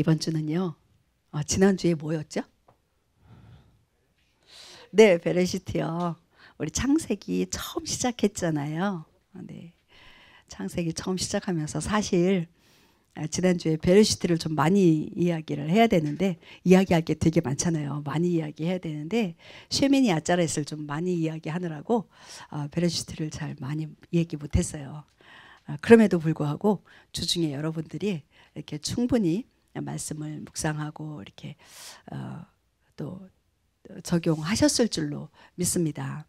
이번 주는요. 지난주에 뭐였죠? 네, 베레시트요. 우리 창세기 처음 시작했잖아요. 네, 창세기 처음 시작하면서 사실 지난주에 베레시트를 좀 많이 이야기를 해야 되는데 이야기할 게 되게 많잖아요. 많이 이야기해야 되는데 쉐미니 아짜렛을 좀 많이 이야기하느라고 베레시트를 잘 많이 얘기 못했어요. 그럼에도 불구하고 주중에 여러분들이 이렇게 충분히 말씀을 묵상하고 이렇게 또 적용하셨을 줄로 믿습니다.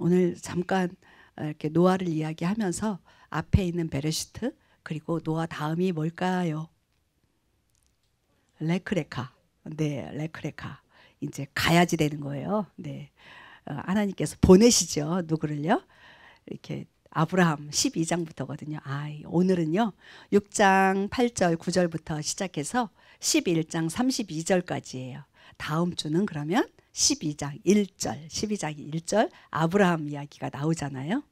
오늘 잠깐 이렇게 노아를 이야기하면서 앞에 있는 베레시트 그리고 노아 다음이 뭘까요? 레크레카. 네, 레크레카. 이제 가야지 되는 거예요. 네, 하나님께서 보내시죠. 누구를요? 이렇게 아브라함 12장부터거든요. 오늘은요 6장 8절 9절부터 시작해서 11장 32절까지예요. 다음 주는 그러면 12장 1절 아브라함 이야기가 나오잖아요.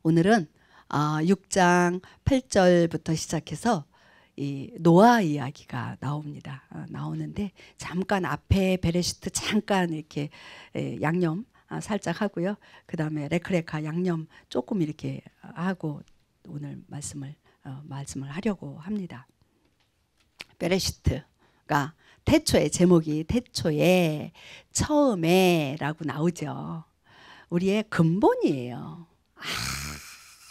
오늘은 6장 8절부터 시작해서 이 노아 이야기가 나옵니다. 나오는데 잠깐 앞에 베레시트 잠깐 이렇게 양념 살짝 하고요. 그 다음에 레크레카 양념 조금 이렇게 하고 오늘 말씀을 하려고 합니다. 베레시트가 태초의 제목이 태초에 처음에 라고 나오죠. 우리의 근본이에요.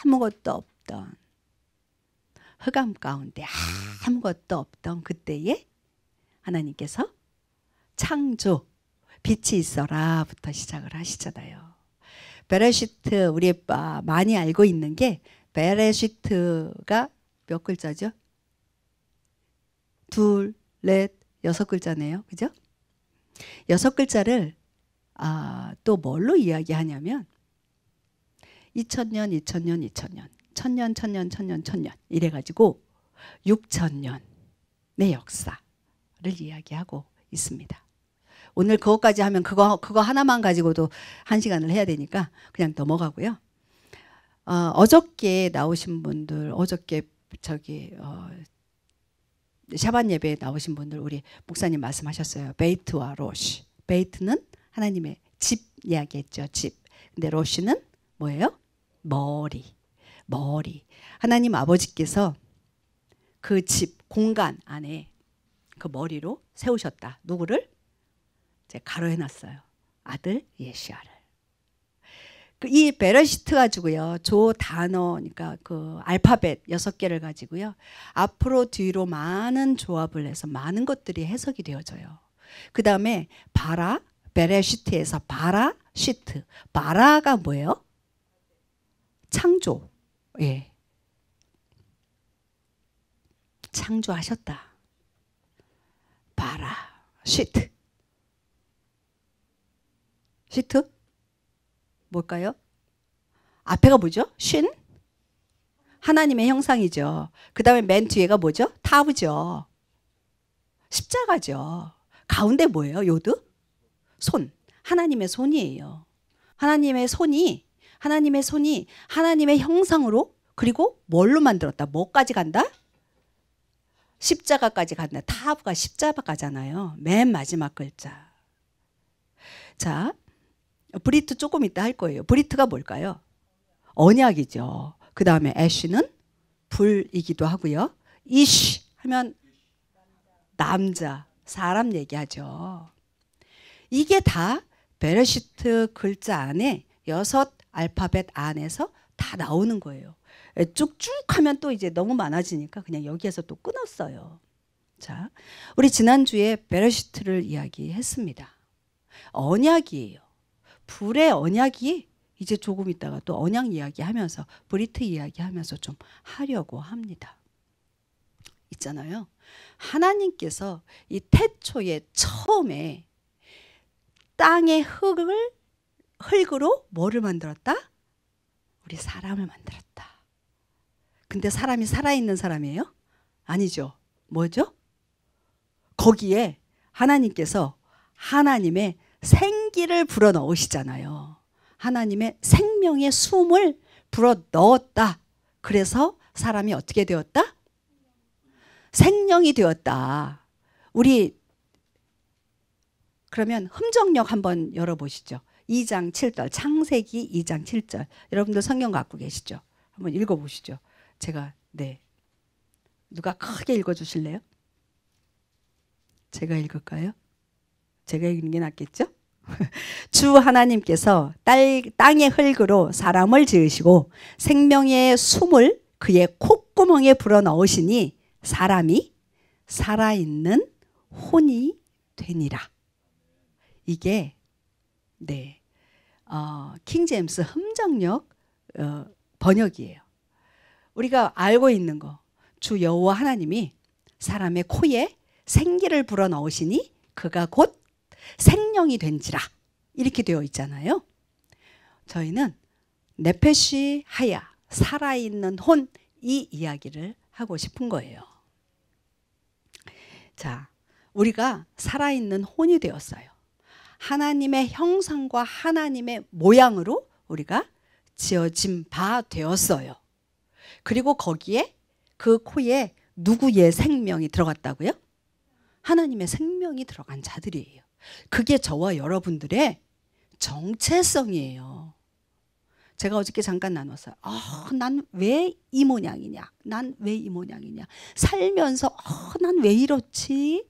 아무것도 없던 흑암 가운데 아무것도 없던 그때에 하나님께서 창조 빛이 있어라부터 시작을 하시잖아요. 베레시트 우리 많이 알고 있는 게 베레시트가 몇 글자죠? 둘, 넷, 6글자네요. 그죠? 6글자를 또 뭘로 이야기하냐면 2000년, 2000년, 2000년, 1000년, 1000년, 1000년, 1000년 이래가지고 6000년의 역사를 이야기하고 있습니다. 오늘 그것까지 하면 그거 하나만 가지고도 1시간을 해야 되니까 그냥 넘어가고요. 어저께 나오신 분들, 어저께 샤반 예배에 나오신 분들 우리 목사님 말씀하셨어요. 베이트와 로시. 베이트는 하나님의 집 이야기했죠. 집. 근데 로시는 뭐예요? 머리. 하나님 아버지께서 그 집 공간 안에 그 머리로 세우셨다. 누구를? 제가 가로해놨어요. 아들 예시아를. 이 베레시트 가지고요. 조 단어, 그러니까 그 알파벳 6개를 가지고요. 앞으로 뒤로 많은 조합을 해서 많은 것들이 해석이 되어져요. 그 다음에 바라, 베레시트에서 바라, 시트. 바라가 뭐예요? 창조. 예. 창조하셨다. 바라, 시트. 시트? 뭘까요? 앞에가 뭐죠? 신? 하나님의 형상이죠. 그 다음에 맨 뒤에가 뭐죠? 타브죠. 십자가죠. 가운데 뭐예요? 요드? 손. 하나님의 손이에요. 하나님의 손이 하나님의 형상으로 그리고 뭘로 만들었다? 뭐까지 간다? 십자가까지 간다. 타브가 십자가잖아요. 맨 마지막 글자. 자, 브리트 조금 이따 할 거예요. 브리트가 뭘까요? 언약이죠. 그 다음에 애쉬는 불이기도 하고요. 이쉬 하면 남자, 사람 얘기하죠. 이게 다 베레시트 글자 안에 6 알파벳 안에서 다 나오는 거예요. 쭉쭉 하면 또 이제 너무 많아지니까 그냥 여기에서 또 끊었어요. 자, 우리 지난주에 베레시트를 이야기했습니다. 언약이에요. 불의 언약이 이제 조금 있다가 또 언약 이야기하면서 브리트 이야기하면서 좀 하려고 합니다. 있잖아요. 하나님께서 이 태초의 처음에 땅의 흙으로 뭐를 만들었다? 우리 사람을 만들었다. 근데 사람이 살아있는 사람이에요? 아니죠. 뭐죠? 거기에 하나님께서 하나님의 생기를 불어 넣으시잖아요. 하나님의 생명의 숨을 불어 넣었다. 그래서 사람이 어떻게 되었다? 생명이 되었다. 우리 그러면 흠정력 한번 열어보시죠. 2장 7절 창세기 2장 7절 여러분들 성경 갖고 계시죠? 한번 읽어보시죠. 제가 누가 크게 읽어주실래요? 제가 읽을까요? 제가 읽는 게 낫겠죠? 주 하나님께서 땅의 흙으로 사람을 지으시고 생명의 숨을 그의 콧구멍에 불어넣으시니 사람이 살아있는 혼이 되니라. 이게 킹제임스 흠정력 번역이에요. 우리가 알고 있는 거, 주 여호와 하나님이 사람의 코에 생기를 불어넣으시니 그가 곧 생명이 된지라 이렇게 되어 있잖아요. 저희는 네페시 하야, 살아있는 혼, 이 이야기를 하고 싶은 거예요. 자, 우리가 살아있는 혼이 되었어요. 하나님의 형상과 하나님의 모양으로 우리가 지어진 바 되었어요. 그리고 거기에 그 코에 누구의 생명이 들어갔다고요? 하나님의 생명이 들어간 자들이에요. 그게 저와 여러분들의 정체성이에요. 제가 어저께 잠깐 나눴어요. 난 왜 이 모양이냐? 난 왜 이 모양이냐? 살면서 난 왜 이렇지?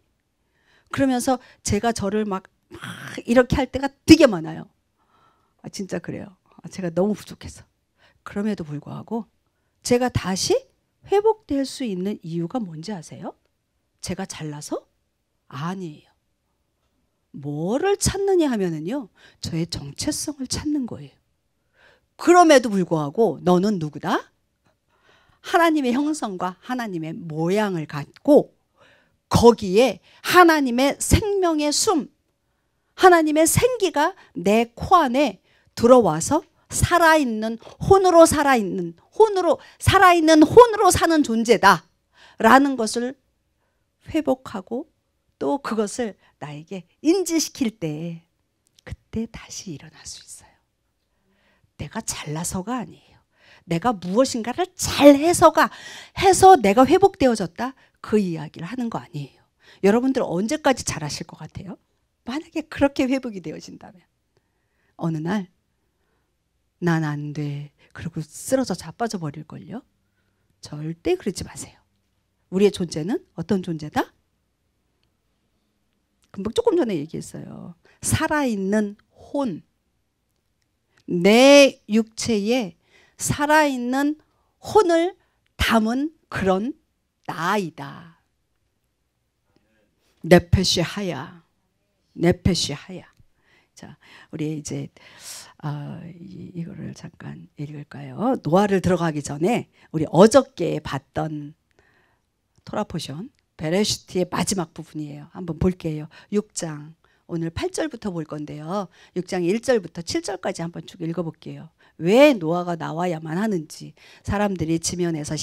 그러면서 제가 저를 막 이렇게 할 때가 되게 많아요. 진짜 그래요. 제가 너무 부족해서. 그럼에도 불구하고 제가 다시 회복될 수 있는 이유가 뭔지 아세요? 제가 잘나서? 아니에요. 뭐를 찾느냐 하면은요, 저의 정체성을 찾는 거예요. 그럼에도 불구하고 너는 누구다? 하나님의 형상과 하나님의 모양을 갖고 거기에 하나님의 생명의 숨, 하나님의 생기가 내 코 안에 들어와서 살아있는 혼으로 혼으로 사는 존재다 라는 것을 회복하고 또 그것을 나에게 인지시킬 때 그때 다시 일어날 수 있어요. 내가 잘나서가 아니에요. 내가 무엇인가를 해서 내가 회복되어졌다 그 이야기를 하는 거 아니에요. 여러분들 언제까지 잘하실 것 같아요? 만약에 그렇게 회복이 되어진다면 어느 날 난 안 돼 그리고 쓰러져 자빠져 버릴걸요. 절대 그러지 마세요. 우리의 존재는 어떤 존재다? 금방 조금 전에 얘기했어요. 살아있는 혼, 내 육체에 살아있는 혼을 담은 그런 나이다. 네페시 하야. 네페시 하야. 자, 우리 이제 이거를 잠깐 읽을까요? 노아를 들어가기 전에 우리 어저께 봤던 토라 포션 베레시트의 마지막 부분이에요. 한번 볼게요. 6장 오늘 8절부터 볼 건데요. 6장 1절부터 7절까지 한번 쭉 읽어볼게요. 왜 노아가 나와야만 하는지, 사람들이 지면에서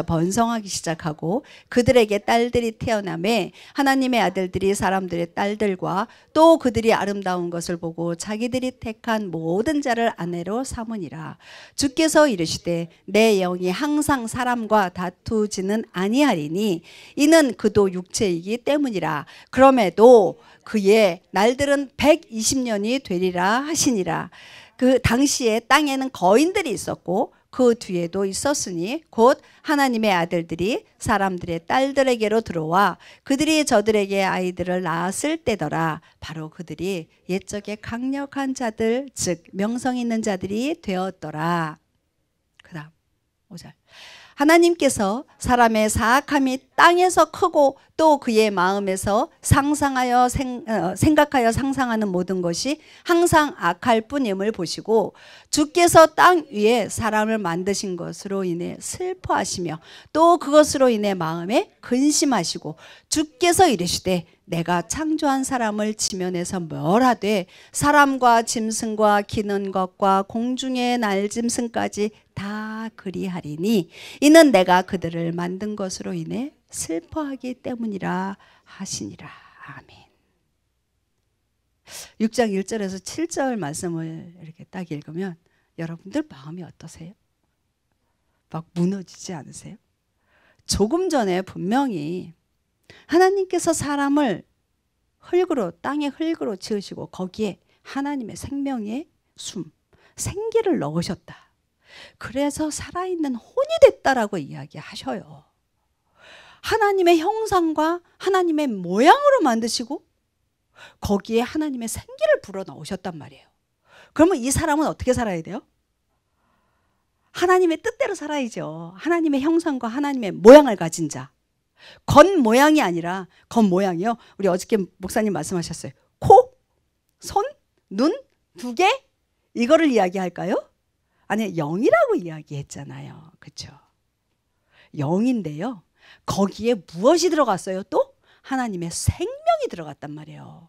번성하기 시작하고 그들에게 딸들이 태어나매 하나님의 아들들이 사람들의 딸들과 또 그들이 아름다운 것을 보고 자기들이 택한 모든 자를 아내로 삼으니라. 주께서 이르시되 내 영이 항상 사람과 다투지는 아니하리니 이는 그도 육체이기 때문이라. 그럼에도 그의 날들은 120년이 되리라 하시니라. 그 당시에 땅에는 거인들이 있었고 그 뒤에도 있었으니 곧 하나님의 아들들이 사람들의 딸들에게로 들어와 그들이 저들에게 아이들을 낳았을 때더라. 바로 그들이 옛적에 강력한 자들 즉 명성 있는 자들이 되었더라. 그 다음 5절. 하나님께서 사람의 사악함이 땅에서 크고 또 그의 마음에서 생각하여 상상하는 모든 것이 항상 악할 뿐임을 보시고 주께서 땅 위에 사람을 만드신 것으로 인해 슬퍼하시며 또 그것으로 인해 마음에 근심하시고 주께서 이르시되 내가 창조한 사람을 지면에서 멸하되 사람과 짐승과 기는 것과 공중의 날짐승까지 다 그리하리니 이는 내가 그들을 만든 것으로 인해 슬퍼하기 때문이라 하시니라. 아멘. 6장 1절에서 7절 말씀을 이렇게 딱 읽으면 여러분들 마음이 어떠세요? 막 무너지지 않으세요? 조금 전에 분명히 하나님께서 사람을 흙으로, 땅의 흙으로 지으시고 거기에 하나님의 생명의 숨, 생기를 넣으셨다. 그래서 살아있는 혼이 됐다라고 이야기하셔요. 하나님의 형상과 하나님의 모양으로 만드시고 거기에 하나님의 생기를 불어넣으셨단 말이에요. 그러면 이 사람은 어떻게 살아야 돼요? 하나님의 뜻대로 살아야죠. 하나님의 형상과 하나님의 모양을 가진 자. 겉모양이 아니라, 겉모양이요, 우리 어저께 목사님 말씀하셨어요. 코, 손, 눈, 두 개? 이거를 이야기할까요? 아니, 영이라고 이야기했잖아요. 그렇죠? 영인데요, 거기에 무엇이 들어갔어요? 또 하나님의 생명이 들어갔단 말이에요.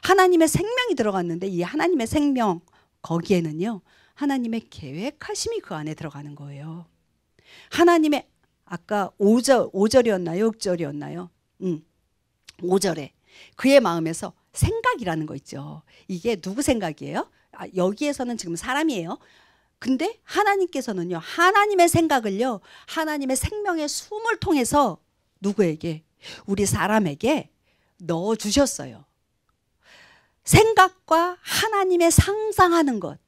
하나님의 생명이 들어갔는데 이 하나님의 생명, 거기에는요 하나님의 계획하심이 그 안에 들어가는 거예요. 하나님의, 아까 5절이었나요? 6절이었나요? 5절에 그의 마음에서 생각이라는 거 있죠. 이게 누구 생각이에요? 여기에서는 지금 사람이에요. 근데 하나님께서는요, 하나님의 생각을요, 하나님의 생명의 숨을 통해서 누구에게? 우리 사람에게 넣어주셨어요. 생각과 하나님의 상상하는 것,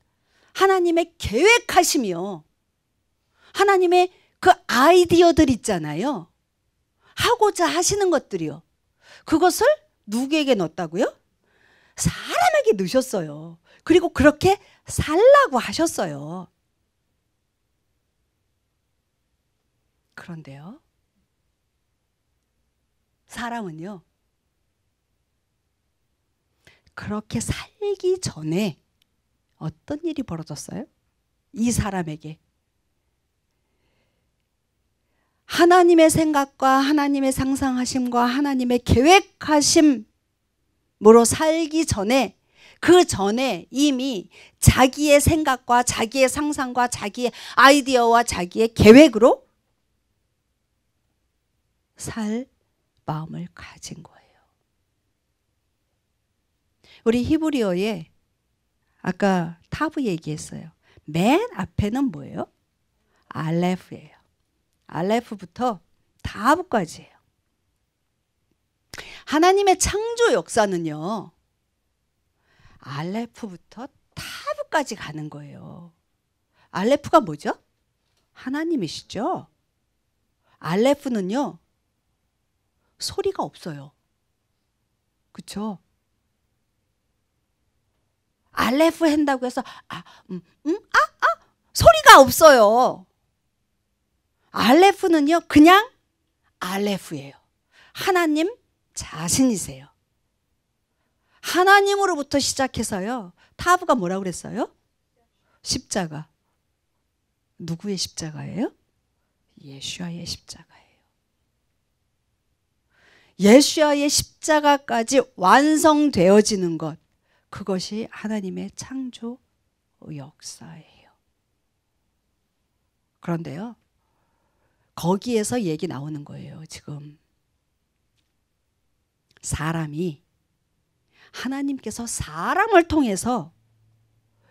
하나님의 계획하심이요, 하나님의 그 아이디어들 있잖아요. 하고자 하시는 것들이요. 그것을 누구에게 넣었다고요? 사람에게 넣으셨어요. 그리고 그렇게 살라고 하셨어요. 그런데요, 사람은요, 그렇게 살기 전에 어떤 일이 벌어졌어요? 이 사람에게 하나님의 생각과 하나님의 상상하심과 하나님의 계획하심으로 살기 전에, 그 전에 이미 자기의 생각과 자기의 상상과 자기의 아이디어와 자기의 계획으로 살 마음을 가진 거예요. 우리 히브리어에 아까 타브 얘기했어요. 맨 앞에는 뭐예요? 알레프예요. 알레프부터 타브까지예요. 하나님의 창조 역사는요, 알레프부터 타브까지 가는 거예요. 알레프가 뭐죠? 하나님이시죠. 알레프는요, 소리가 없어요. 그렇죠? 알레프 한다고 해서 소리가 없어요. 알레프는요, 그냥 알레프예요. 하나님 자신이세요. 하나님으로부터 시작해서요, 타브가 뭐라고 그랬어요? 십자가. 누구의 십자가예요? 예수아의 십자가예요. 예수아의 십자가까지 완성되어지는 것, 그것이 하나님의 창조 역사예요. 그런데요, 거기에서 얘기 나오는 거예요. 지금 사람이, 하나님께서 사람을 통해서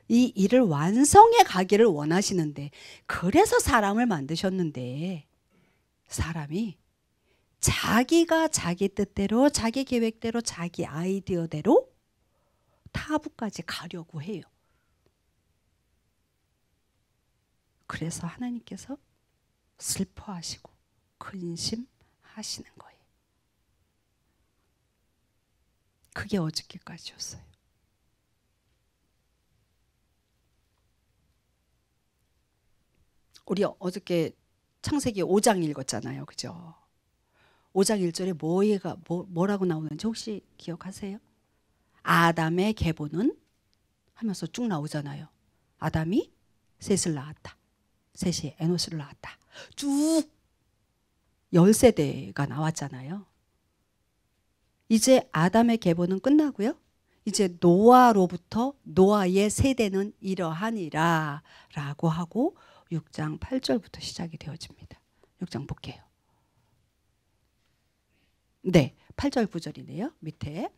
이 일을 완성해 가기를 원하시는데, 그래서 사람을 만드셨는데, 사람이 자기가 자기 뜻대로, 자기 계획대로, 자기 아이디어대로 타부까지 가려고 해요. 그래서 하나님께서 슬퍼하시고 근심하시는 거예요. 그게 어저께까지였어요. 우리 어저께 창세기 5장 읽었잖아요. 그죠? 5장 1절에 뭐라고 나오는지 혹시 기억하세요? 아담의 계보는 하면서 쭉 나오잖아요. 아담이 셋을 낳았다. 셋이 에노스를 낳았다. 쭉 10세대가 나왔잖아요. 이제 아담의 계보는 끝나고요. 이제 노아로부터 노아의 세대는 이러하니라 라고 하고 6장 8절부터 시작이 되어집니다. 6장 볼게요. 네, 8절 9절이네요. 밑에.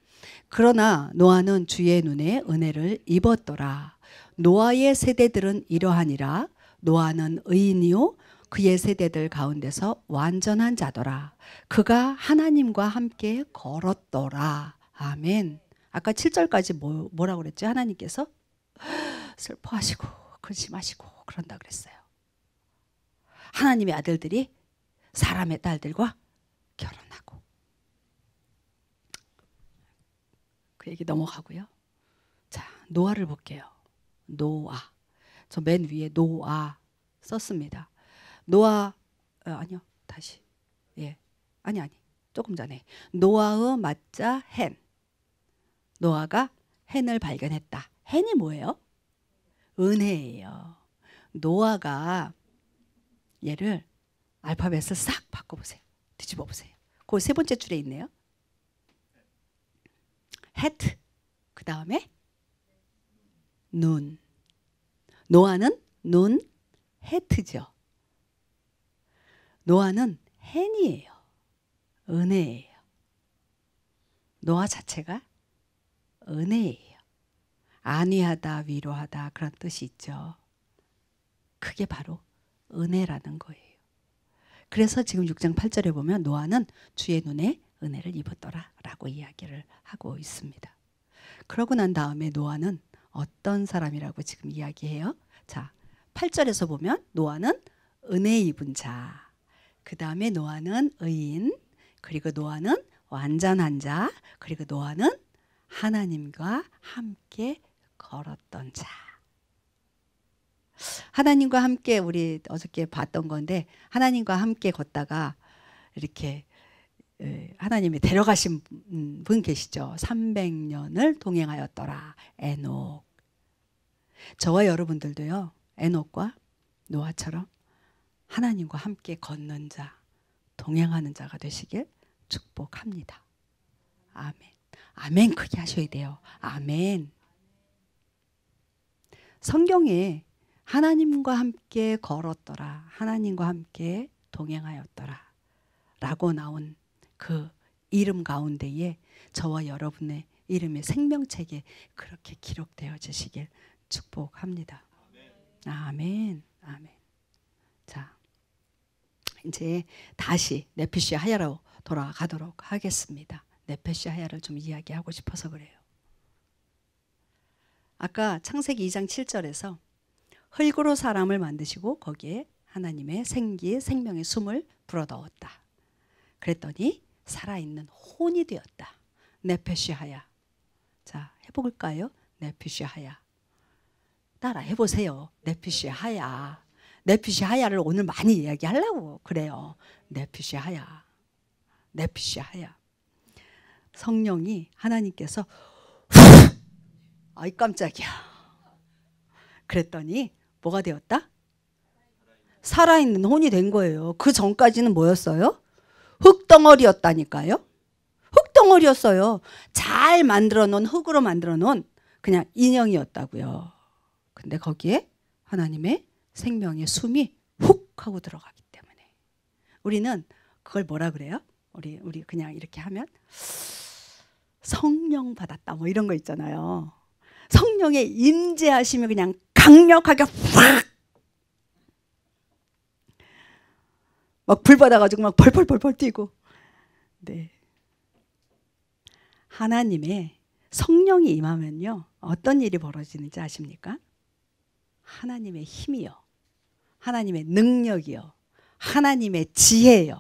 그러나 노아는 주의 눈에 은혜를 입었더라. 노아의 세대들은 이러하니라. 노아는 의인이요 그의 세대들 가운데서 완전한 자더라. 그가 하나님과 함께 걸었더라. 아멘. 아까 7절까지 뭐라고 그랬죠? 하나님께서 슬퍼하시고 근심하시고 그런다 그랬어요. 하나님의 아들들이 사람의 딸들과 결혼하고. 그 얘기 넘어가고요. 자, 노아를 볼게요. 노아. 저 맨 위에 노아 썼습니다. 노아 아니요. 다시. 예. 아니 조금 전에 노아의 맞자 헨. 노아가 헨을 발견했다. 헨이 뭐예요? 은혜예요. 노아가 얘를 알파벳을 싹 바꿔보세요. 뒤집어 보세요. 그 세 번째 줄에 있네요. 헤트. 그 다음에 눈. 노아는 눈 헤트죠. 노아는 헨이에요. 은혜예요. 노아 자체가 은혜예요. 안위하다, 위로하다 그런 뜻이 있죠. 그게 바로 은혜라는 거예요. 그래서 지금 6장 8절에 보면 노아는 주의 눈에 은혜를 입었더라 라고 이야기를 하고 있습니다. 그러고 난 다음에 노아는 어떤 사람이라고 지금 이야기해요? 자, 8절에서 보면 노아는 은혜 입은 자, 그 다음에 노아는 의인, 그리고 노아는 완전한 자, 그리고 노아는 하나님과 함께 걸었던 자. 하나님과 함께 우리 어저께 봤던 건데 하나님과 함께 걷다가 이렇게 하나님이 데려가신 분 계시죠. 300년을 동행하였더라. 에녹. 저와 여러분들도요. 에녹과 노아처럼 하나님과 함께 걷는 자, 동행하는 자가 되시길 축복합니다. 아멘. 아멘 크게 하셔야 돼요. 아멘. 성경에 하나님과 함께 걸었더라. 하나님과 함께 동행하였더라. 라고 나온 그 이름 가운데에 저와 여러분의 이름의 생명책에 그렇게 기록되어 주시길 축복합니다. 아멘. 아멘. 자, 이제 다시 네피시 하야로 돌아가도록 하겠습니다. 네피시 하야를 좀 이야기하고 싶어서 그래요. 아까 창세기 2장 7절에서 흙으로 사람을 만드시고 거기에 하나님의 생명의 숨을 불어넣었다. 그랬더니 살아있는 혼이 되었다. 네페시 하야. 자, 해볼까요? 네피시 하야. 따라 해보세요. 네피시 하야. 네피시 하야를 오늘 많이 이야기하려고 그래요. 네피시 하야. 네피시 하야. 성령이 하나님께서 아이 깜짝이야. 그랬더니 뭐가 되었다? 살아있는 혼이 된 거예요. 그 전까지는 뭐였어요? 흙덩어리였다니까요. 흙덩어리였어요. 잘 만들어 놓은 흙으로 만들어 놓은 그냥 인형이었다고요. 근데 거기에 하나님의 생명의 숨이 훅 하고 들어가기 때문에 우리는 그걸 뭐라 그래요? 우리 그냥 이렇게 하면 성령 받았다 뭐 이런 거 있잖아요. 성령의 임재하심이 그냥 강력하게 확 막 불 받아가지고 막 펄펄펄펄 뛰고. 네. 하나님의 성령이 임하면요 어떤 일이 벌어지는지 아십니까? 하나님의 힘이요, 하나님의 능력이요, 하나님의 지혜요,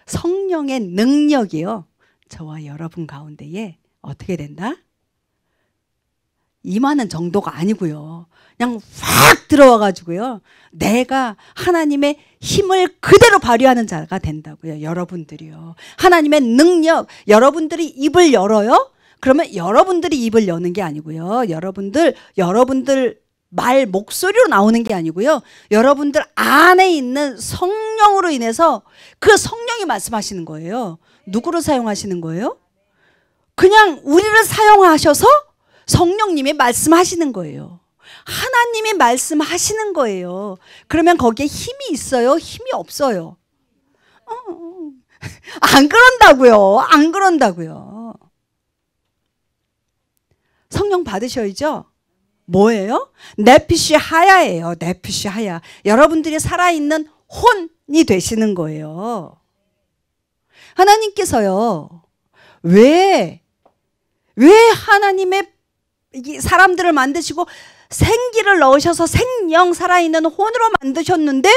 성령의 능력이요 저와 여러분 가운데에 어떻게 된다? 임하는 정도가 아니고요. 그냥 확 들어와가지고요. 내가 하나님의 힘을 그대로 발휘하는 자가 된다고요. 여러분들이요. 하나님의 능력, 여러분들이 입을 열어요? 그러면 여러분들이 입을 여는 게 아니고요. 여러분들 말 목소리로 나오는 게 아니고요. 여러분들 안에 있는 성령으로 인해서 그 성령이 말씀하시는 거예요. 누구를 사용하시는 거예요? 그냥 우리를 사용하셔서 성령님이 말씀하시는 거예요. 하나님이 말씀하시는 거예요. 그러면 거기에 힘이 있어요? 힘이 없어요? 안 그런다고요. 안 그런다고요. 성령 받으셔야죠. 뭐예요? 네피시 하야예요. 네피시 하야. 여러분들이 살아있는 혼이 되시는 거예요. 하나님께서요. 왜 하나님의 사람들을 만드시고 생기를 넣으셔서 생명 살아있는 혼으로 만드셨는데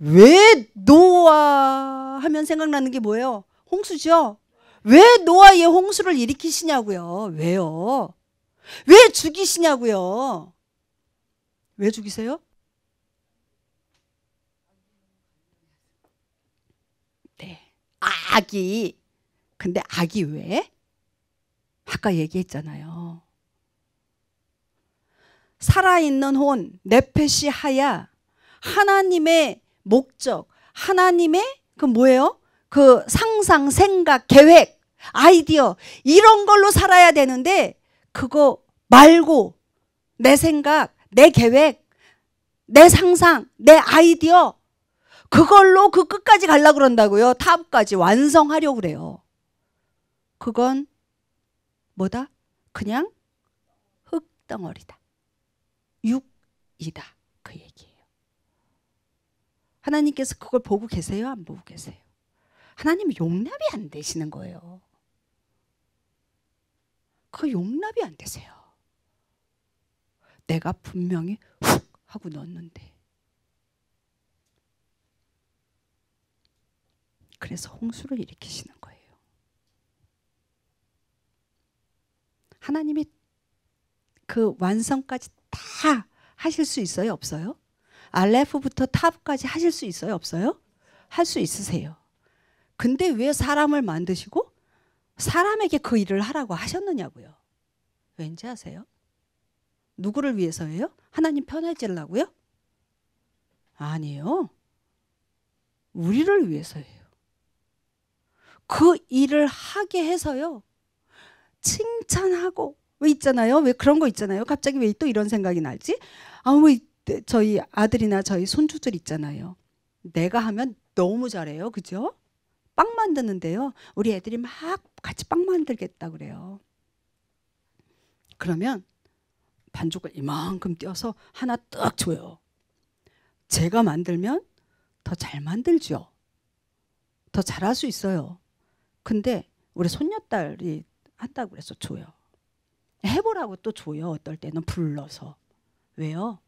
왜 노아 하면 생각나는 게 뭐예요? 홍수죠? 왜 노아의 홍수를 일으키시냐고요? 왜요? 왜 죽이시냐고요? 왜 죽이세요? 네. 악이. 근데 악이 왜? 아까 얘기했잖아요. 살아있는 혼, 네페시 하야, 하나님의 목적, 하나님의 그 뭐예요? 그 상상, 생각, 계획, 아이디어 이런 걸로 살아야 되는데 그거 말고 내 생각, 내 계획, 내 상상, 내 아이디어 그걸로 그 끝까지 가려고 그런다고요. 탑까지 완성하려고 그래요. 그건 뭐다? 그냥 흙덩어리다. 육이다. 그 얘기예요. 하나님께서 그걸 보고 계세요? 안 보고 계세요? 하나님은 용납이 안 되시는 거예요. 그 용납이 안 되세요. 내가 분명히 훅 하고 넣었는데. 그래서 홍수를 일으키시는 거예요. 하나님이 그 완성까지 다 하실 수 있어요? 없어요? 알레프부터 탑까지 하실 수 있어요? 없어요? 할 수 있으세요. 근데 왜 사람을 만드시고 사람에게 그 일을 하라고 하셨느냐고요. 왠지 아세요? 누구를 위해서예요? 하나님 편해지려고요? 아니에요. 우리를 위해서예요. 그 일을 하게 해서요. 칭찬하고 왜 있잖아요. 왜 그런 거 있잖아요. 갑자기 왜 또 이런 생각이 날지? 왜 저희 아들이나 저희 손주들 있잖아요. 내가 하면 너무 잘해요. 그죠? 빵 만드는데요. 우리 애들이 막 같이 빵 만들겠다 그래요. 그러면 반죽을 이만큼 띄어서 하나 딱 줘요. 제가 만들면 더 잘 만들죠. 더 잘할 수 있어요. 근데 우리 손녀딸이 한다고 그래서 줘요. 해보라고 또 줘요. 어떨 때는 불러서. 왜요?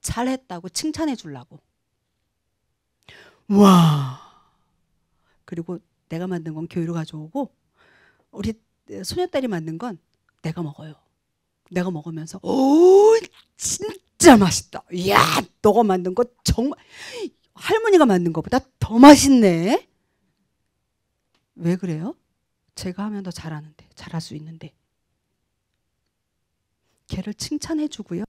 잘했다고 칭찬해 주려고. 와. 그리고 내가 만든 건 교회로 가져오고 우리 손녀딸이 만든 건 내가 먹어요. 내가 먹으면서 오 진짜 맛있다. 이야 너가 만든 거 정말 할머니가 만든 것보다 더 맛있네. 왜 그래요? 제가 하면 더 잘하는데 잘할 수 있는데 걔를 칭찬해 주고요.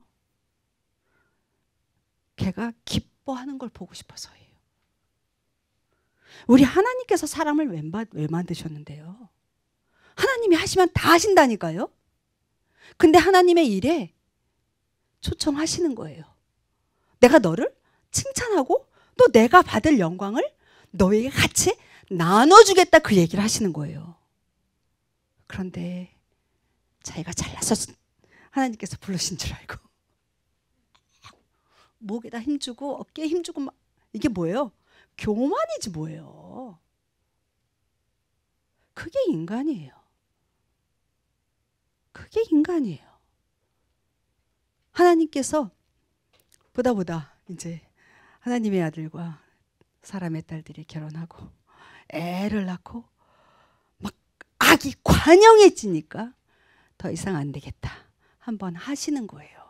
걔가 기뻐하는 걸 보고 싶어서예요. 우리 하나님께서 사람을 왜 만드셨는데요? 하나님이 하시면 다 하신다니까요. 근데 하나님의 일에 초청하시는 거예요. 내가 너를 칭찬하고 또 내가 받을 영광을 너에게 같이 나눠주겠다 그 얘기를 하시는 거예요. 그런데 자기가 잘나서 하나님께서 부르신 줄 알고 목에다 힘주고 어깨에 힘주고 막 이게 뭐예요? 교만이지 뭐예요. 그게 인간이에요. 그게 인간이에요. 하나님께서 보다 이제 하나님의 아들과 사람의 딸들이 결혼하고 애를 낳고 막 악이 관영해지니까 더 이상 안 되겠다. 한번 하시는 거예요.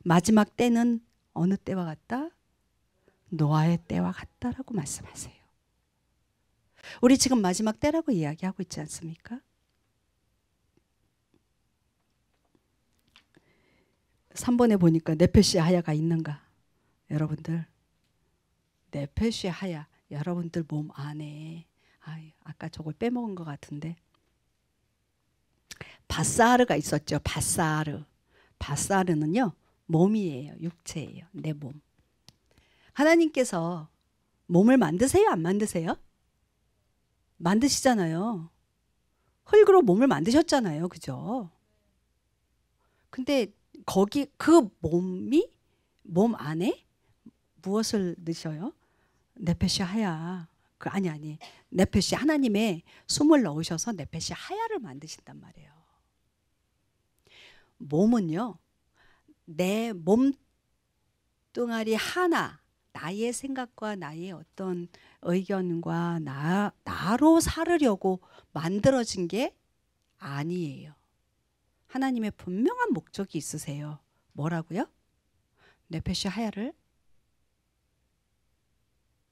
마지막 때는 어느 때와 같다? 노아의 때와 같다라고 말씀하세요. 우리 지금 마지막 때라고 이야기하고 있지 않습니까? 3번에 보니까 네페시 하야가 있는가? 여러분들 네페시 하야 여러분들 몸 안에 아까 저걸 빼먹은 것 같은데 바사르가 있었죠. 바사르는요 몸이에요. 육체예요. 내 몸. 하나님께서 몸을 만드세요? 안 만드세요? 만드시잖아요. 흙으로 몸을 만드셨잖아요. 그죠? 근데 거기 그 몸 안에 무엇을 넣으셔요? 네페시 하야. 아니 네페시 하나님의 숨을 넣으셔서 네페시 하야를 만드신단 말이에요. 몸은요, 내 몸뚱아리 하나, 나의 생각과 나의 어떤 의견과 나로 살으려고 만들어진 게 아니에요. 하나님의 분명한 목적이 있으세요. 뭐라고요? 네페시 하야를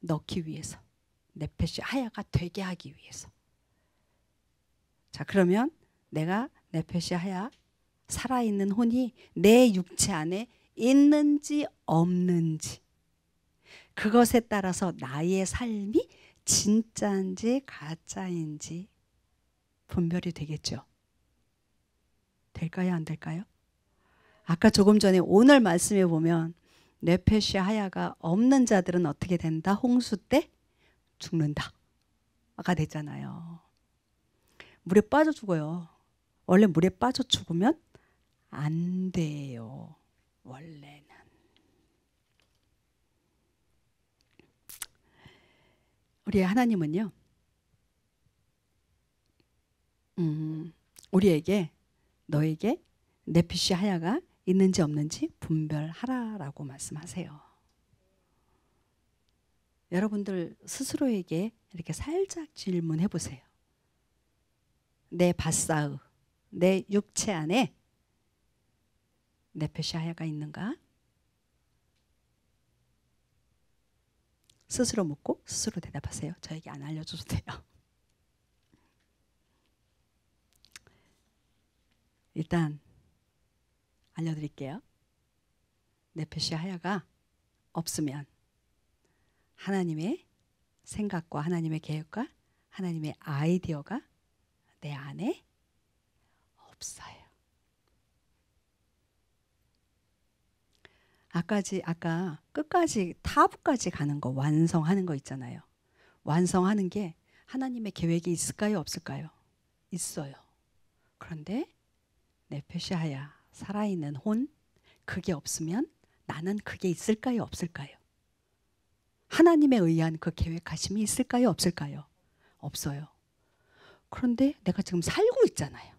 넣기 위해서, 네페시 하야가 되게 하기 위해서. 자, 그러면 내가 네페시 하야, 살아있는 혼이 내 육체 안에 있는지 없는지, 그것에 따라서 나의 삶이 진짜인지 가짜인지 분별이 되겠죠. 될까요? 안 될까요? 아까 조금 전에 오늘 말씀에 보면 네페시 하야가 없는 자들은 어떻게 된다? 홍수 때 죽는다 가 됐잖아요. 물에 빠져 죽어요. 원래 물에 빠져 죽으면 안 돼요. 원래는. 우리 하나님은요, 우리에게, 너에게 네피시 하야가 있는지 없는지 분별하라라고 말씀하세요. 여러분들 스스로에게 이렇게 살짝 질문해 보세요. 내 바사의, 내 육체 안에 네페시 하야가 있는가? 스스로 묻고 스스로 대답하세요. 저에게 안 알려줘도 돼요. 일단 알려드릴게요. 네페시 하야가 없으면 하나님의 생각과 하나님의 계획과 하나님의 아이디어가 내 안에 없어요. 아까 끝까지 타부까지 가는 거, 완성하는 거 있잖아요. 완성하는 게 하나님의 계획이 있을까요? 없을까요? 있어요. 그런데 네페시 하야, 살아있는 혼, 그게 없으면 나는 그게 있을까요? 없을까요? 하나님에 의한 그 계획하심이 있을까요? 없을까요? 없어요. 그런데 내가 지금 살고 있잖아요.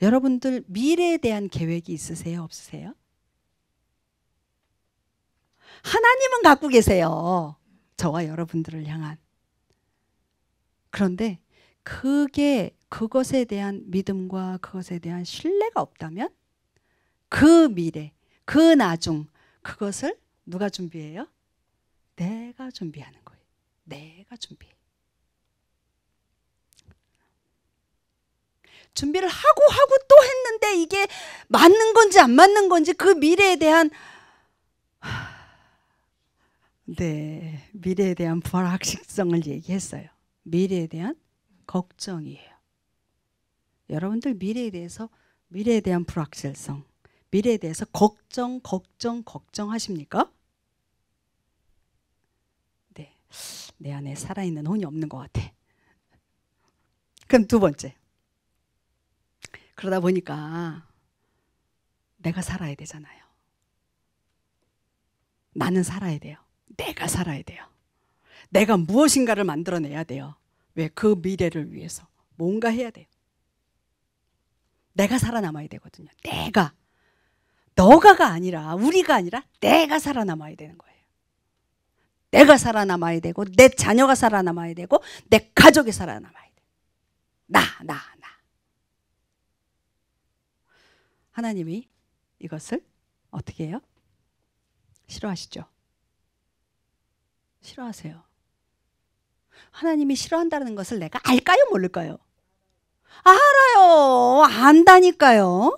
여러분들 미래에 대한 계획이 있으세요? 없으세요? 하나님은 갖고 계세요. 저와 여러분들을 향한. 그런데 그것에 대한 믿음과 그것에 대한 신뢰가 없다면 그 미래, 그 나중, 그것을 누가 준비해요? 내가 준비하는 거예요. 내가 준비해. 준비를 하고 또 했는데 이게 맞는 건지 안 맞는 건지 그 미래에 대한 미래에 대한 불확실성을 얘기했어요. 미래에 대한 걱정이에요. 여러분들 미래에 대한 불확실성, 미래에 대해서 걱정하십니까? 네, 내 안에 살아있는 혼이 없는 것 같아. 그럼 두 번째, 그러다 보니까 내가 살아야 되잖아요. 나는 살아야 돼요. 내가 살아야 돼요. 내가 무엇인가를 만들어내야 돼요. 왜? 그 미래를 위해서 뭔가 해야 돼요. 내가 살아남아야 되거든요. 내가. 너가가 아니라, 우리가 아니라 내가 살아남아야 되는 거예요. 내가 살아남아야 되고, 내 자녀가 살아남아야 되고, 내 가족이 살아남아야 돼. 나. 하나님이 이것을 어떻게 해요? 싫어하시죠? 싫어하세요. 하나님이 싫어한다는 것을 내가 알까요? 모를까요? 알아요. 안다니까요.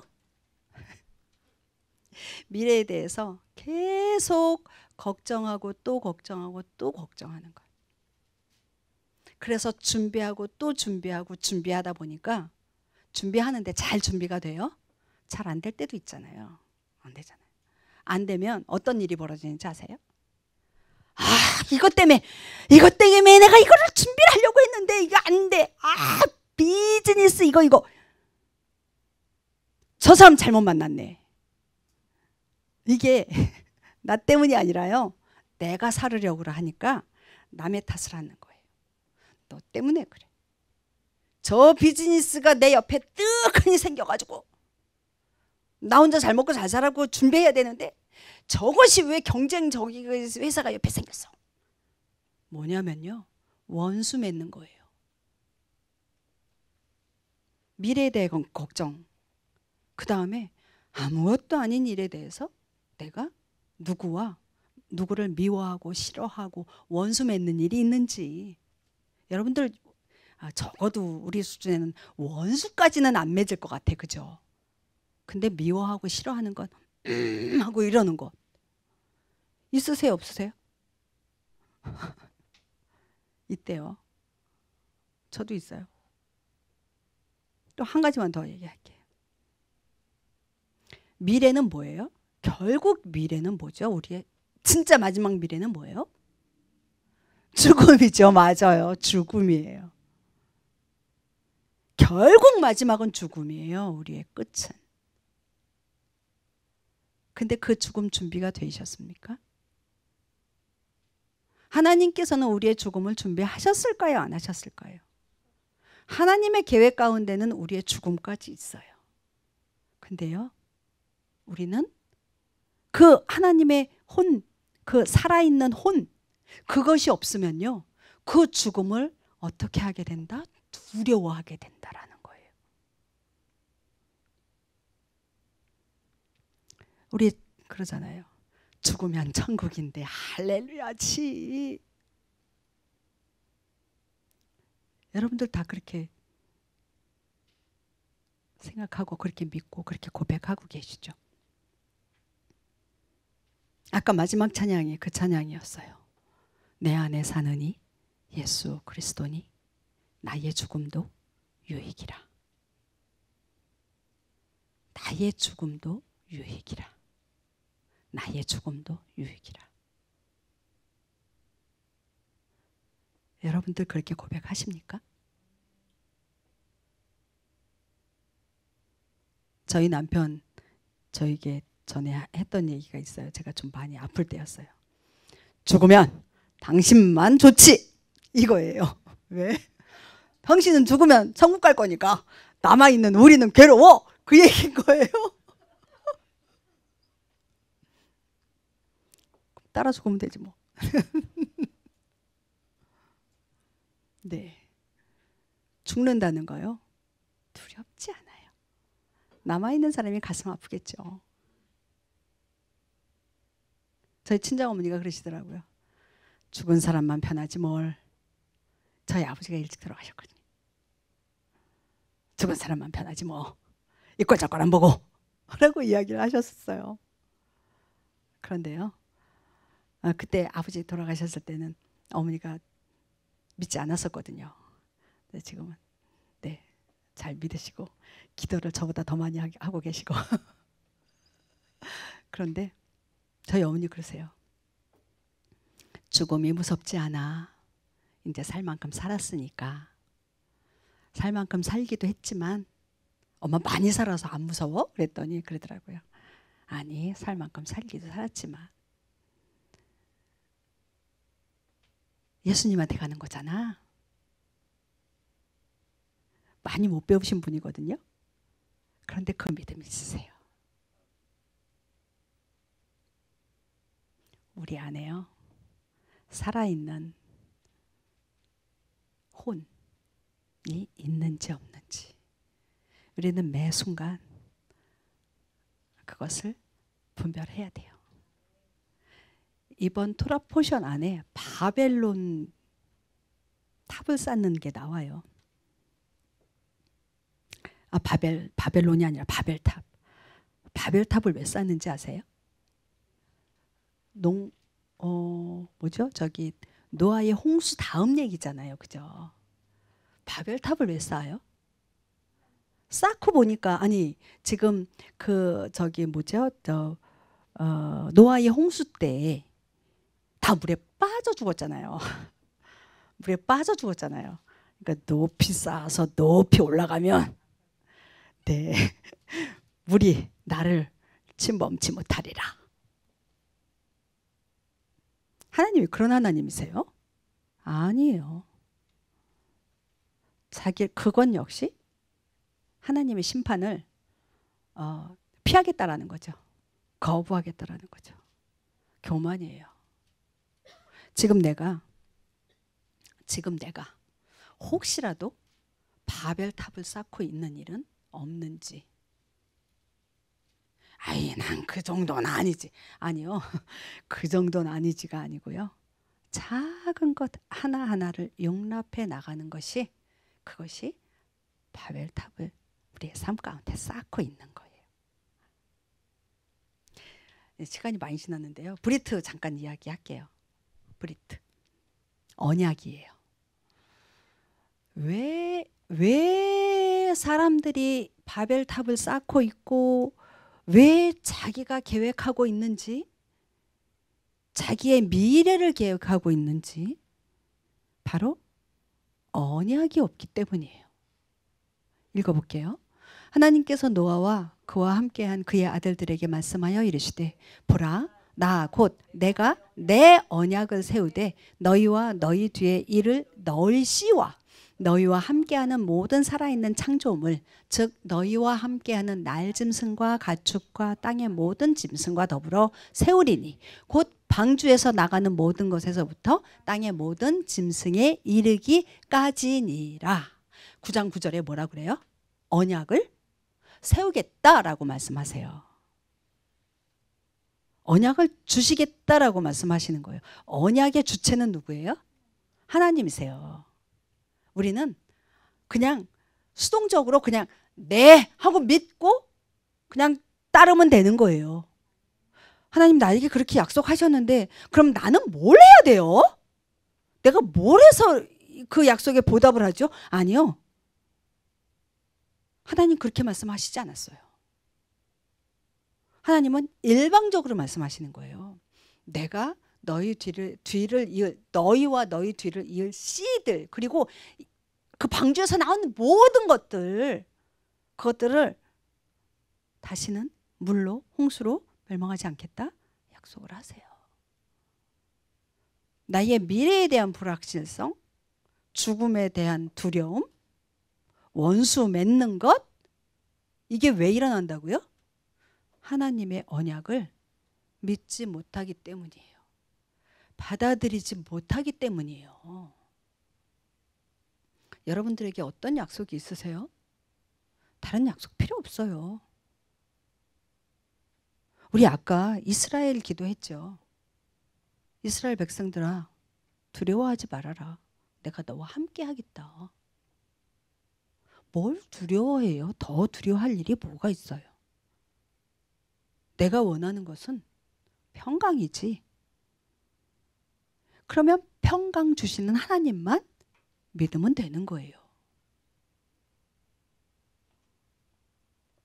미래에 대해서 계속 걱정하고 또 걱정하고 또 걱정하는 거예요. 그래서 준비하고 또 준비하고 준비하다 보니까 준비하는데 잘 준비가 돼요? 잘 안 될 때도 있잖아요. 안 되잖아요. 안 되면 어떤 일이 벌어지는지 아세요? 이것 때문에 내가 이거를 준비를 하려고 했는데 이거 안 돼. 비즈니스 이거 저 사람 잘못 만났네. 이게 나 때문이 아니라요. 내가 살으려고 하니까 남의 탓을 하는 거예요. 너 때문에 그래. 저 비즈니스가 내 옆에 뜨끈히 생겨가지고 나 혼자 잘 먹고 잘 살라고 준비해야 되는데 저것이 왜 경쟁적인 회사가 옆에 생겼어. 뭐냐면요. 원수 맺는 거예요. 미래에 대해 걱정. 그 다음에 아무것도 아닌 일에 대해서 내가 누구를 미워하고 싫어하고 원수 맺는 일이 있는지. 여러분들 적어도 우리 수준에는 원수까지는 안 맺을 것 같아. 그죠? 근데 미워하고 싫어하는 건 하고 이러는 것 있으세요? 없으세요? 있대요. 저도 있어요. 또 한 가지만 더 얘기할게요. 미래는 뭐예요? 결국 미래는 뭐죠? 우리의 진짜 마지막 미래는 뭐예요? 죽음이죠. 맞아요. 죽음이에요. 결국 마지막은 죽음이에요. 우리의 끝은. 근데 그 죽음 준비가 되셨습니까? 하나님께서는 우리의 죽음을 준비하셨을까요? 안 하셨을까요? 하나님의 계획 가운데는 우리의 죽음까지 있어요. 근데요, 우리는 그 하나님의 혼, 그 살아있는 혼, 그것이 없으면요, 그 죽음을 어떻게 하게 된다? 두려워하게 된다라는 거예요. 우리 그러잖아요. 죽으면 천국인데 할렐루야지. 여러분들 다 그렇게 생각하고 그렇게 믿고 그렇게 고백하고 계시죠? 아까 마지막 찬양이 그 찬양이었어요. 내 안에 사느니 예수 그리스도니 나의 죽음도 유익이라. 나의 죽음도 유익이라. 나의 죽음도 유익이라. 여러분들 그렇게 고백하십니까? 저희 남편 저에게 전에 했던 얘기가 있어요. 제가 좀 많이 아플 때였어요. 죽으면 당신만 좋지 이거예요. 왜? 당신은 죽으면 천국 갈 거니까 남아있는 우리는 괴로워 그 얘기인 거예요. 따라 죽으면 되지 뭐. 네, 죽는다는 거요 두렵지 않아요. 남아있는 사람이 가슴 아프겠죠. 저희 친정어머니가 그러시더라고요. 죽은 사람만 편하지 뭘. 저희 아버지가 일찍 돌아가셨거든요. 죽은 사람만 편하지 뭐. 이꼴 저꼴 안 보고 라고 이야기를 하셨어요. 그런데요, 그때 아버지 돌아가셨을 때는 어머니가 믿지 않았었거든요. 근데 지금은 네, 잘 믿으시고 기도를 저보다 더 많이 하고 계시고 그런데 저희 어머니 그러세요. 죽음이 무섭지 않아. 이제 살 만큼 살았으니까. 살 만큼 살기도 했지만 엄마 많이 살아서 안 무서워? 그랬더니 그러더라고요. 아니, 살 만큼 살기도 살았지만 예수님한테 가는 거잖아. 많이 못 배우신 분이거든요. 그런데 그 믿음이 있으세요. 우리 안에요, 살아있는 혼이 있는지 없는지 우리는 매 순간 그것을 분별해야 돼요. 이번 토라 포션 안에 바벨론 탑을 쌓는 게 나와요. 바벨론이 아니라 바벨탑. 바벨탑을 왜 쌓는지 아세요? 뭐죠? 저기 노아의 홍수 다음 얘기잖아요. 그죠? 바벨탑을 왜 쌓아요? 쌓고 보니까 지금 노아의 홍수 때 다 물에 빠져 죽었잖아요. 물에 빠져 죽었잖아요. 그러니까 높이 쌓아서 높이 올라가면 네, 물이 나를 침범치 못하리라. 하나님이 그런 하나님이세요? 아니에요. 그건 역시 하나님의 심판을 피하겠다라는 거죠. 거부하겠다라는 거죠. 교만이에요. 지금 내가 혹시라도 바벨탑을 쌓고 있는 일은 없는지. 아이, 난 그 정도는 아니지. 아니요. 그 정도는 아니지가 아니고요. 작은 것 하나하나를 용납해 나가는 것이, 그것이 바벨탑을 우리의 삶 가운데 쌓고 있는 거예요. 시간이 많이 지났는데요. 브리트 잠깐 이야기할게요. 브리트. 언약이에요. 왜 사람들이 바벨탑을 쌓고 있고 왜 자기가 계획하고 있는지, 자기의 미래를 계획하고 있는지, 바로 언약이 없기 때문이에요. 읽어볼게요. 하나님께서 노아와 그와 함께한 그의 아들들에게 말씀하여 이르시되, 보라, 나 곧 내가 내 언약을 세우되 너희와 너희 뒤에 이를 널씨와 너희와 함께하는 모든 살아있는 창조물, 즉 너희와 함께하는 날짐승과 가축과 땅의 모든 짐승과 더불어 세우리니 곧 방주에서 나가는 모든 것에서부터 땅의 모든 짐승에 이르기까지니라. 9장 9절에 뭐라 그래요? 언약을 세우겠다라고 말씀하세요. 언약을 주시겠다라고 말씀하시는 거예요. 언약의 주체는 누구예요? 하나님이세요. 우리는 그냥 수동적으로 그냥 네 하고 믿고 그냥 따르면 되는 거예요. 하나님 나에게 그렇게 약속하셨는데 그럼 나는 뭘 해야 돼요? 내가 뭘 해서 그 약속에 보답을 하죠? 아니요. 하나님 그렇게 말씀하시지 않았어요. 하나님은 일방적으로 말씀하시는 거예요. 내가 너희와 너희 뒤를 이을 씨들, 그리고 그 방주에서 나오는 모든 그것들을 다시는 물로, 홍수로 멸망하지 않겠다 약속을 하세요. 나의 미래에 대한 불확실성, 죽음에 대한 두려움, 원수 맺는 것, 이게 왜 일어난다고요? 하나님의 언약을 믿지 못하기 때문이에요. 받아들이지 못하기 때문이에요. 여러분들에게 어떤 약속이 있으세요? 다른 약속 필요 없어요. 우리 아까 이스라엘 기도했죠. 이스라엘 백성들아, 두려워하지 말아라. 내가 너와 함께 하겠다. 뭘 두려워해요? 더 두려워할 일이 뭐가 있어요? 내가 원하는 것은 평강이지. 그러면 평강 주시는 하나님만 믿으면 되는 거예요.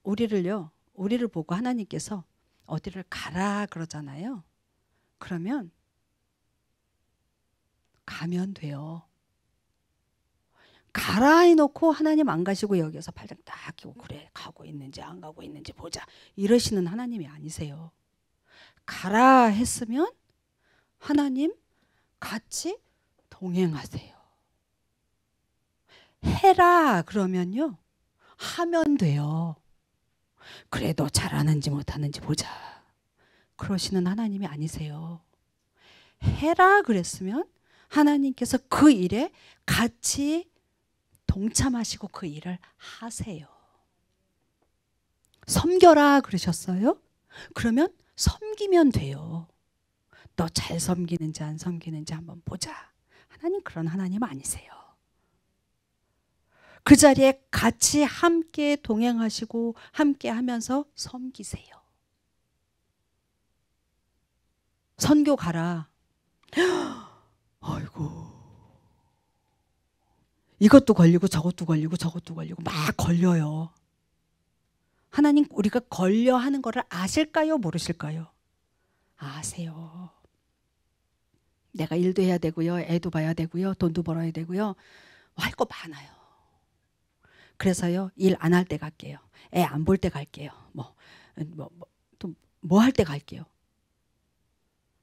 우리를 보고 하나님께서 어디를 가라 그러잖아요. 그러면 가면 돼요. 가라 해놓고 하나님 안 가시고 여기서 발등 딱 끼고 그래 가고 있는지 안 가고 있는지 보자 이러시는 하나님이 아니세요. 가라 했으면 하나님 같이 동행하세요. 해라 그러면요 하면 돼요. 그래도 잘하는지 못하는지 보자 그러시는 하나님이 아니세요. 해라 그랬으면 하나님께서 그 일에 같이 동참하시고 그 일을 하세요. 섬겨라 그러셨어요? 그러면 섬기면 돼요. 너 잘 섬기는지 안 섬기는지 한번 보자. 하나님 그런 하나님 아니세요. 그 자리에 같이 함께 동행하시고 함께 하면서 섬기세요. 선교 가라. 아이고. 이것도 걸리고 저것도 걸리고 저것도 걸리고 막 걸려요. 하나님 우리가 걸려 하는 거를 아실까요? 모르실까요? 아세요. 내가 일도 해야 되고요. 애도 봐야 되고요. 돈도 벌어야 되고요. 할 거 많아요. 그래서요, 일 안 할 때 갈게요. 애 안 볼 때 갈게요. 또 뭐 할 때 갈게요.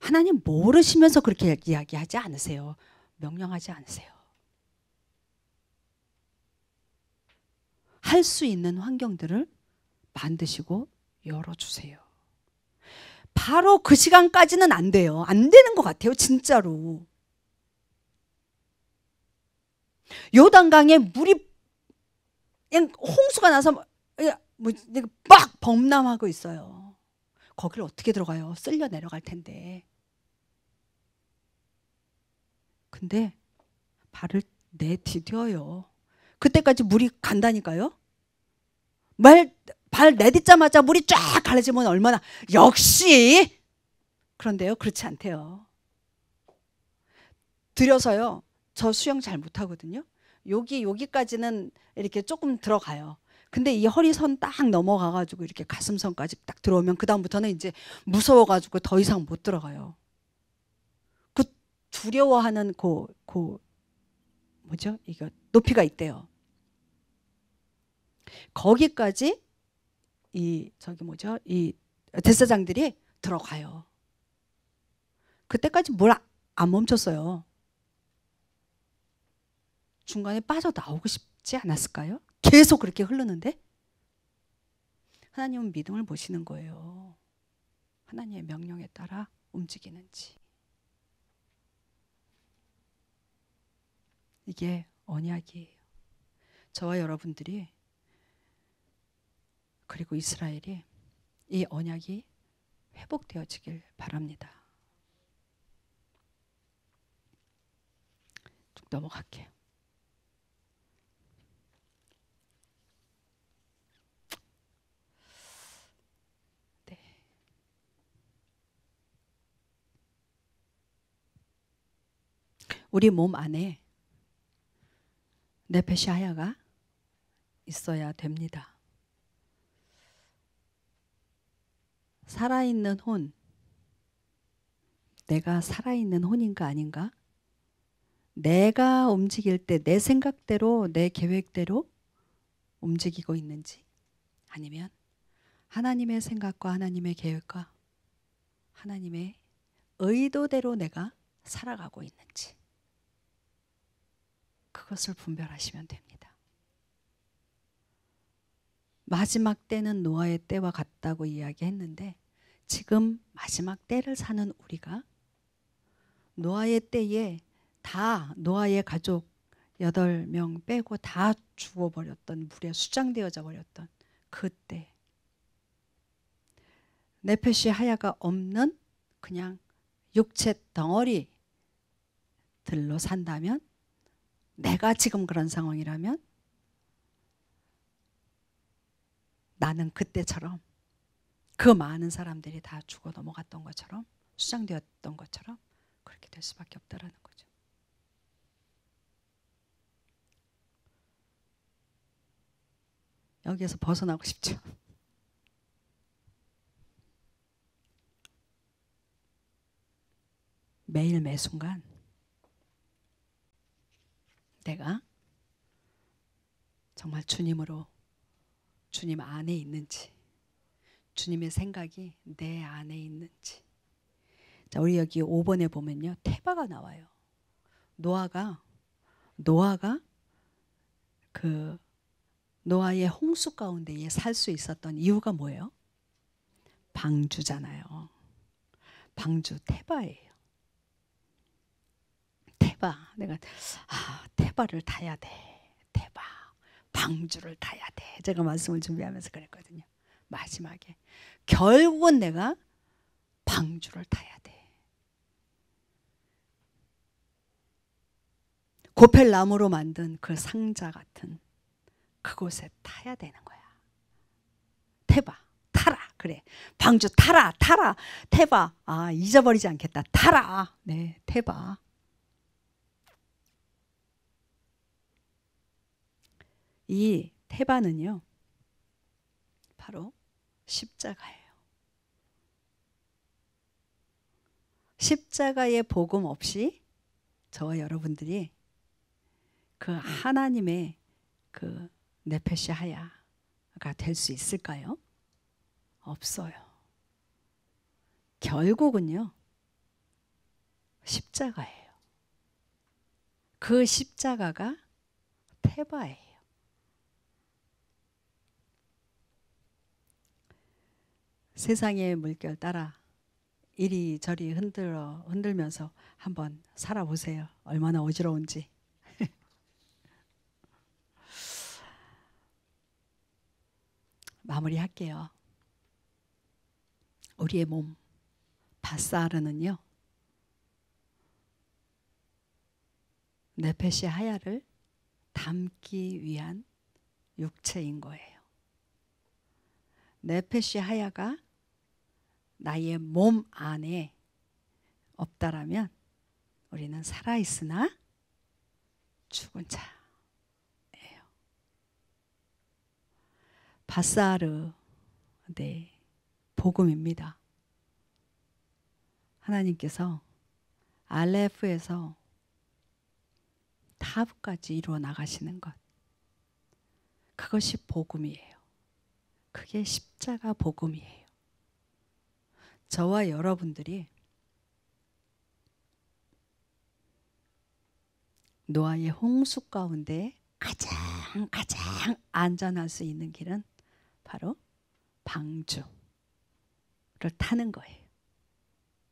하나님 모르시면서 그렇게 이야기하지 않으세요. 명령하지 않으세요. 할 수 있는 환경들을 만드시고 열어주세요. 바로 그 시간까지는 안 돼요. 안 되는 것 같아요. 진짜로. 요단강에 물이 그냥 홍수가 나서 막 범람하고 있어요. 거기를 어떻게 들어가요? 쓸려 내려갈 텐데. 근데 발을 내디뎌요. 그때까지 물이 간다니까요. 발 내딛자마자 물이 쫙 갈라지면 얼마나, 역시. 그런데요, 그렇지 않대요. 들여서요, 저 수영 잘 못하거든요. 여기까지는 이렇게 조금 들어가요. 근데 이 허리선 딱 넘어가가지고 이렇게 가슴선까지 딱 들어오면 그 다음부터는 이제 무서워가지고 더 이상 못 들어가요. 그 두려워하는 뭐죠? 이거 높이가 있대요. 거기까지 이 대사장들이 들어가요. 그때까지 뭘 안 멈췄어요. 중간에 빠져나오고 싶지 않았을까요? 계속 그렇게 흐르는데 하나님은 믿음을 보시는 거예요. 하나님의 명령에 따라 움직이는지. 이게 언약이에요. 저와 여러분들이, 그리고 이스라엘이 이 언약이 회복되어지길 바랍니다. 쭉 넘어갈게요. 네. 우리 몸 안에 네페시 하야가 있어야 됩니다. 살아있는 혼, 내가 살아있는 혼인가 아닌가? 내가 움직일 때 내 생각대로, 내 계획대로 움직이고 있는지, 아니면 하나님의 생각과 하나님의 계획과 하나님의 의도대로 내가 살아가고 있는지, 그것을 분별하시면 됩니다. 마지막 때는 노아의 때와 같다고 이야기했는데, 지금 마지막 때를 사는 우리가 노아의 때에 다, 노아의 가족 8명 빼고 다 죽어버렸던, 물에 수장되어져 버렸던 그때, 네페시 하야가 없는 그냥 육체 덩어리들로 산다면, 내가 지금 그런 상황이라면 나는 그때처럼, 그 많은 사람들이 다 죽어 넘어갔던 것처럼, 수장되었던 것처럼 그렇게 될 수밖에 없다라는 거죠. 여기에서 벗어나고 싶죠. 매일 매순간 내가 정말 주님으로, 주님 안에 있는지, 주님의 생각이 내 안에 있는지. 자, 우리 여기 5번에 보면요, 테바가 나와요. 노아가 그 노아의 홍수 가운데에 살 수 있었던 이유가 뭐예요? 방주잖아요. 방주, 테바예요. 테바. 내가 테바를 타야 돼. 테바. 방주를 타야 돼. 제가 말씀을 준비하면서 그랬거든요. 마지막에 결국은 내가 방주를 타야 돼. 고펠나무로 만든 그 상자 같은 그곳에 타야 되는 거야. 테바, 타라. 그래. 방주 타라. 테바. 잊어버리지 않겠다. 타라. 네, 테바. 이 테바는요, 바로 십자가예요. 십자가의 복음 없이 저와 여러분들이 그 하나님의 그 네페시 하야가 될 수 있을까요? 없어요. 결국은요, 십자가예요. 그 십자가가 테바예요. 세상의 물결 따라 이리저리 흔들면서 한번 살아보세요. 얼마나 어지러운지. 마무리할게요. 우리의 몸, 바사르는요, 네페시 하야를 담기 위한 육체인 거예요. 네페시 하야가 나의 몸 안에 없다라면 우리는 살아있으나 죽은 자예요. 바사르, 네, 복음입니다. 하나님께서 알레프에서 타브까지 이루어 나가시는 것, 그것이 복음이에요. 그게 십자가 복음이에요. 저와 여러분들이 노아의 홍수 가운데 가장 안전할 수 있는 길은 바로 방주를 타는 거예요.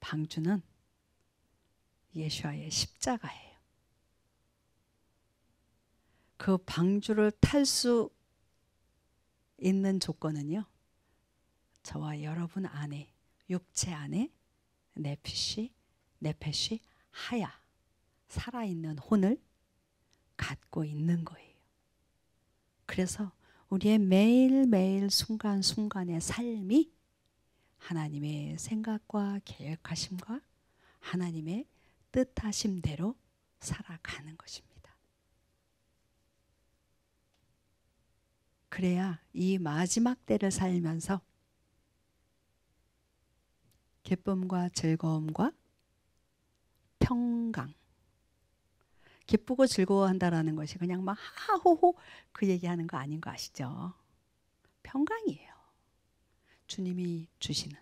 방주는 예수와의 십자가예요. 그 방주를 탈 수 있는 조건은요, 저와 여러분 안에, 육체 안에 네페시 하야, 살아있는 혼을 갖고 있는 거예요. 그래서 우리의 매일매일 순간순간의 삶이 하나님의 생각과 계획하심과 하나님의 뜻하심대로 살아가는 것입니다. 그래야 이 마지막 때를 살면서 기쁨과 즐거움과 평강, 기쁘고 즐거워한다라는 것이 그냥 막 하호호 그 얘기하는 거 아닌 거 아시죠? 평강이에요. 주님이 주시는,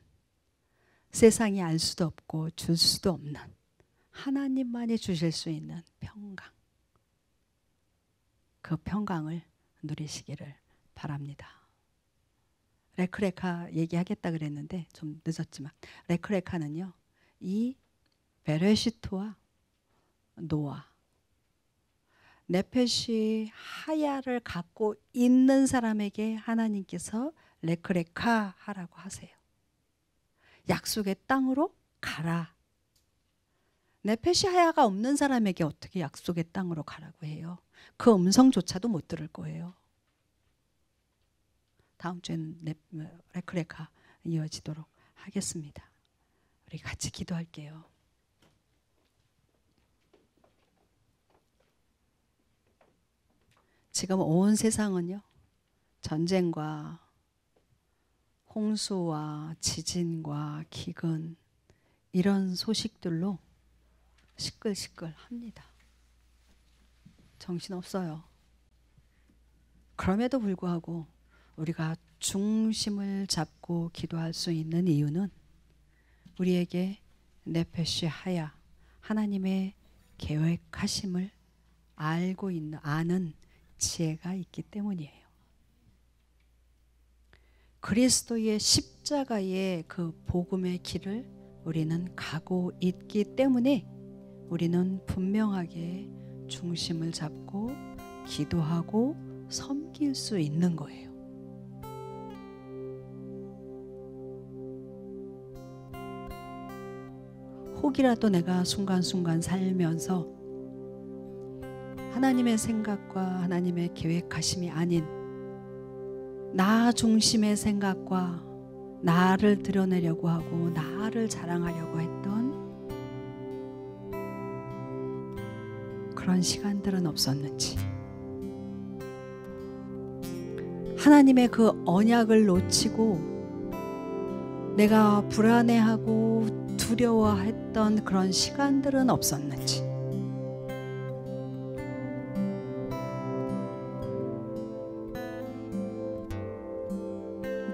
세상이 알 수도 없고 줄 수도 없는, 하나님만이 주실 수 있는 평강. 그 평강을 누리시기를 바랍니다. 레크레카 얘기하겠다 그랬는데 좀 늦었지만, 레크레카는요, 이 베레시트와 노아, 네페시 하야를 갖고 있는 사람에게 하나님께서 레크레카 하라고 하세요. 약속의 땅으로 가라. 네페시 하야가 없는 사람에게 어떻게 약속의 땅으로 가라고 해요? 그 음성조차도 못 들을 거예요. 다음 주에는 레크레카 이어지도록 하겠습니다. 우리 같이 기도할게요. 지금 온 세상은요, 전쟁과 홍수와 지진과 기근, 이런 소식들로 시끌시끌합니다. 정신없어요. 그럼에도 불구하고 우리가 중심을 잡고 기도할 수 있는 이유는 우리에게 네페시 하야, 하나님의 계획하심을 알고 있는, 아는 지혜가 있기 때문이에요. 그리스도의 십자가의 그 복음의 길을 우리는 가고 있기 때문에 우리는 분명하게 중심을 잡고 기도하고 섬길 수 있는 거예요. 혹이라도 내가 순간순간 살면서 하나님의 생각과 하나님의 계획하심이 아닌 나 중심의 생각과 나를 드러내려고 하고 나를 자랑하려고 했던 그런 시간들은 없었는지, 하나님의 그 언약을 놓치고 내가 불안해하고 두려워했던 그런 시간들은 없었는지,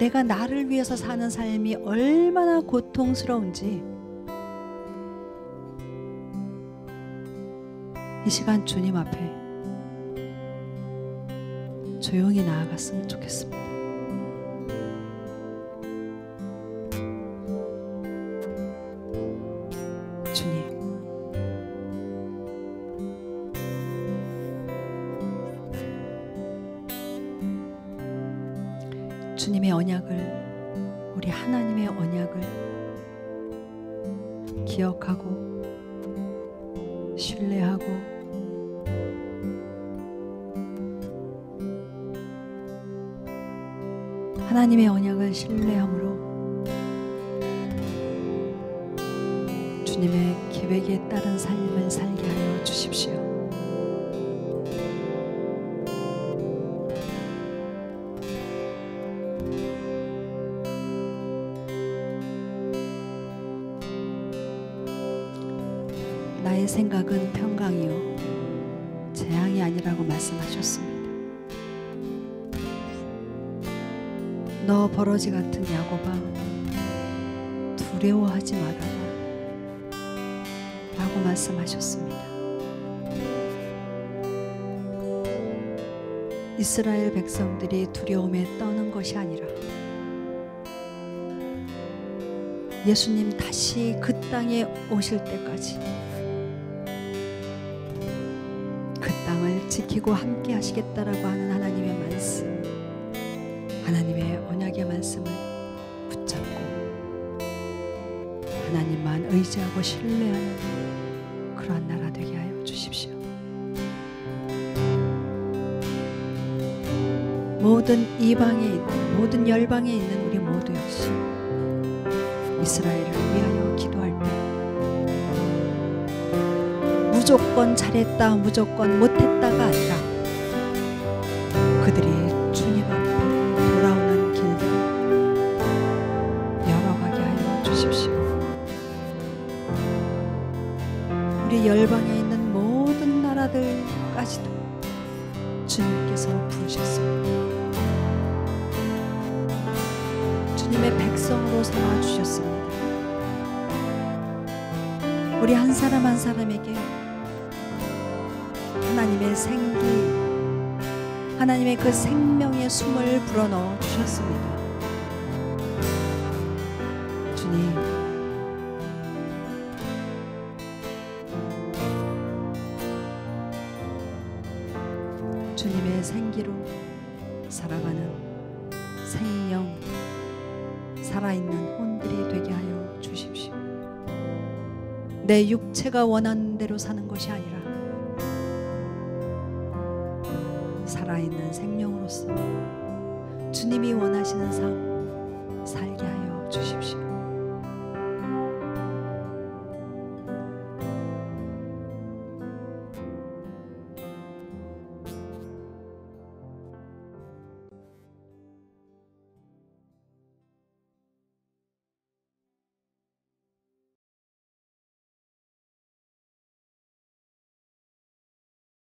내가 나를 위해서 사는 삶이 얼마나 고통스러운지 이 시간 주님 앞에 조용히 나아갔으면 좋겠습니다. 주님, 주님의 언약을, 우리 하나님의 언약을 기억하고 신뢰하고 하나님의 언약을 신뢰함으로 주님의 계획에 따른 삶을 살게 하여 주십시오. 나의 생각은 평강이요 재앙이 아니라고 말씀하셨습니다. 너 버러지 같은 야곱아, 두려워하지 말아라 라고 말씀하셨습니다. 이스라엘 백성들이 두려움에 떠는 것이 아니라 예수님 다시 그 땅에 오실 때까지 그 땅을 지키고 함께 하시겠다라고 하는 하나님의 말씀, 하나님의 언약의 말씀을 붙잡고 하나님만 의지하고 신뢰하는 그러한 나라 되게 하여 주십시오. 모든 이방에 있는, 모든 열방에 있는 우리 모두 역시 이스라엘을 위하여 기도할 때 무조건 잘했다, 무조건 못했다가 아니라 그들이 주님 앞에 돌아오는 길들을 열어가게 하여 주십시오. 우리 열방에 있는 모든 나라들까지도 주님께서 부르셨습니다. 주님의 백성으로 삼아주셨습니다. 우리 한 사람 한 사람에게 하나님의 생기, 하나님의 그 생명의 숨을 불어넣어 주셨습니다. 주님, 주님의 생기로 살아가는 생명, 살아있는 혼들이 되게 하여 주십시오. 내 육체가 원하는 대로 사는 것이 아니라 살아있는 생명으로서 주님이 원하시는 삶 살게 하여 주십시오.